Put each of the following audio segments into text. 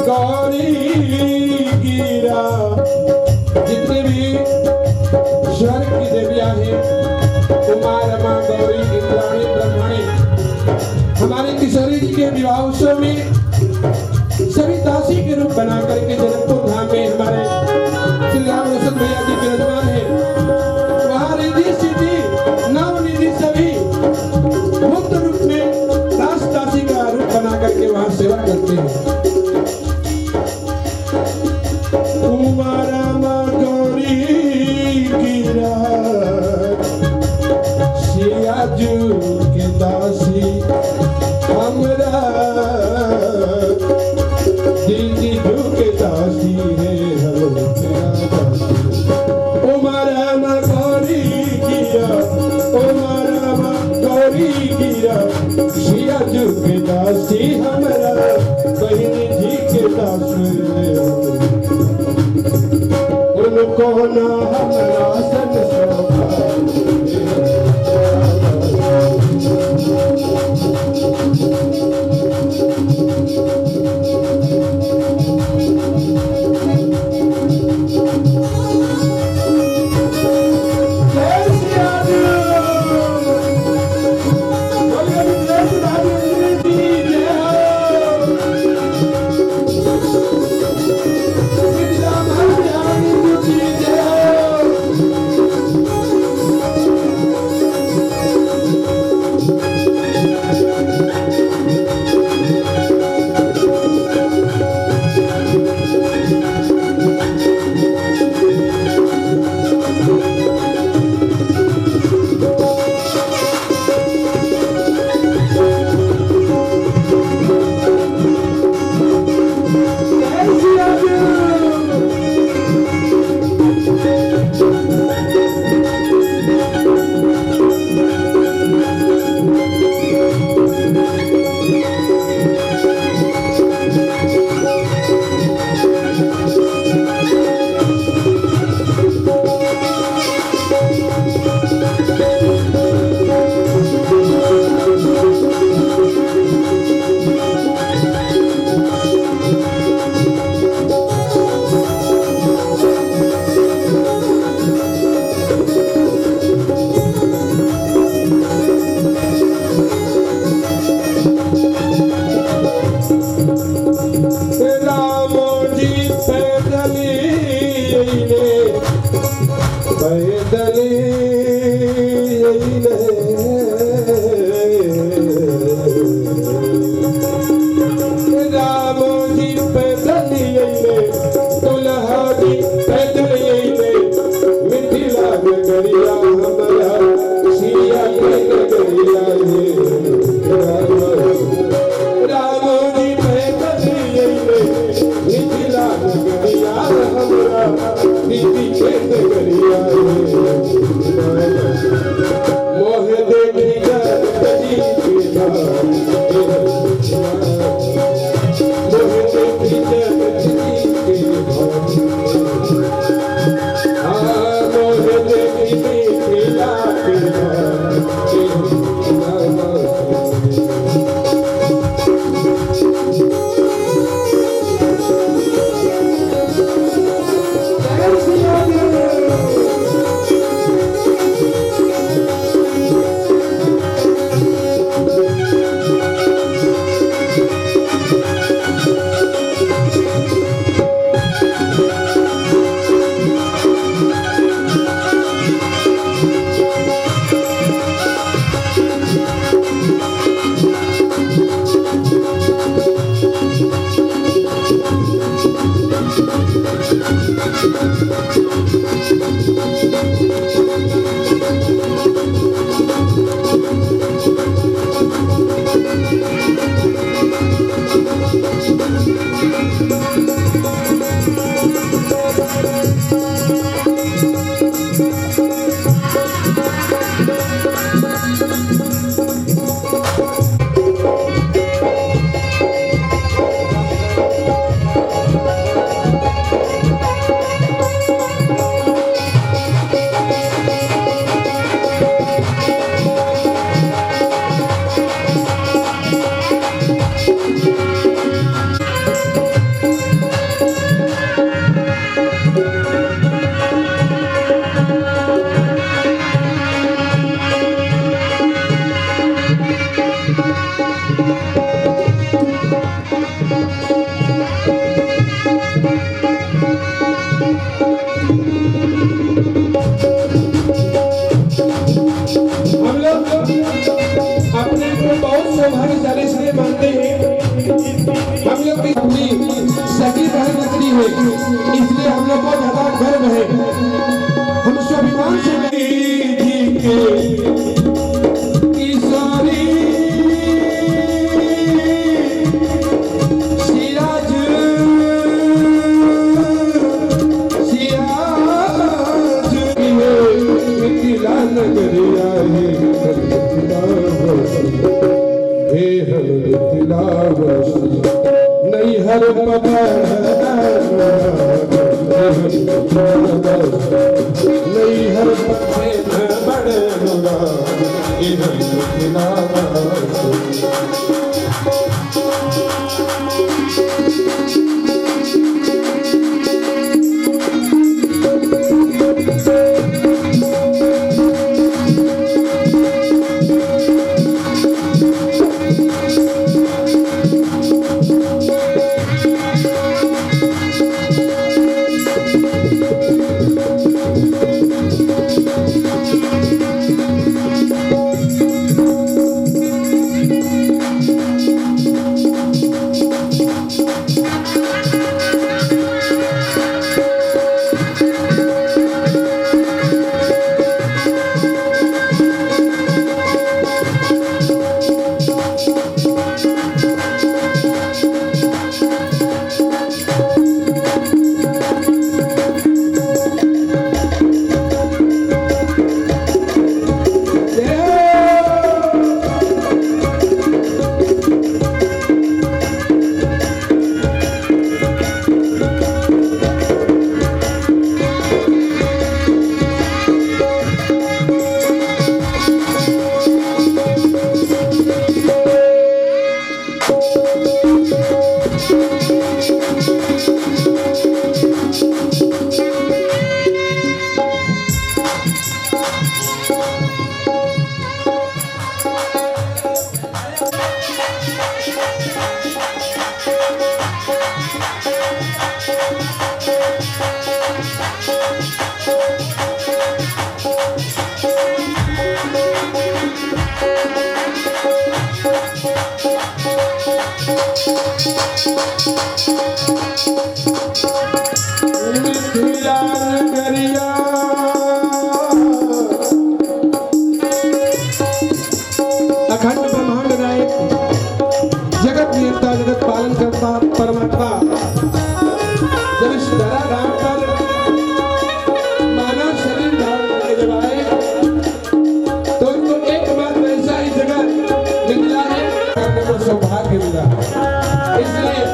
गौरी गिरा। जितने भी स्वर्ग की देवियां हैं, उमा रमा गौरी इंद्राणी ब्रह्मणी, हमारे किशोरी जी के विवाह उत्सव में सभी दासी के रूप बना करके जनकपुर धाम में हमारे श्री राम रोशन भैया जी विराजमान है। वहाँ रिद्धि सिद्धि नवनिधि सभी मुक्त रूप में दास दासी का रूप बना करके वहाँ सेवा करते हैं। उमा रमा गौरी गिरा, सिया जू के दासी हमरा, दीदी जू के दासी है हम तेरा दासी। उमा रमा गौरी गिरा, उमा रमा गौरी गिरा, सिया जू के दासी हमरा, बहिनी हर नहीं हर पथे बड़े अखंड ब्रह्मांड नायक जगत नियंता जगत पालन करता परमात्मा जब इस धराधाम पर मानव शरीर धारण करने जब आए तो इनको एकमात्र ऐसा ही जगह मिला है करने को सौभाग्य मिला। इसलिए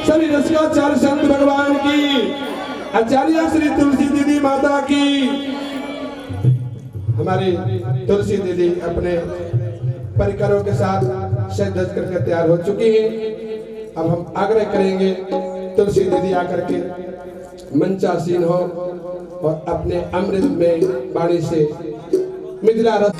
सभी रसिकाचार्य संत भगवान की, आचार्य श्री तुलसी दीदी माता की। हमारी तुलसी दीदी अपने परिकरों के साथ सज धज करके तैयार हो चुकी हैं। अब हम आग्रह करेंगे तुलसी दीदी आकर के मंचासीन हो और अपने अमृत में वाणी से मिथिला रस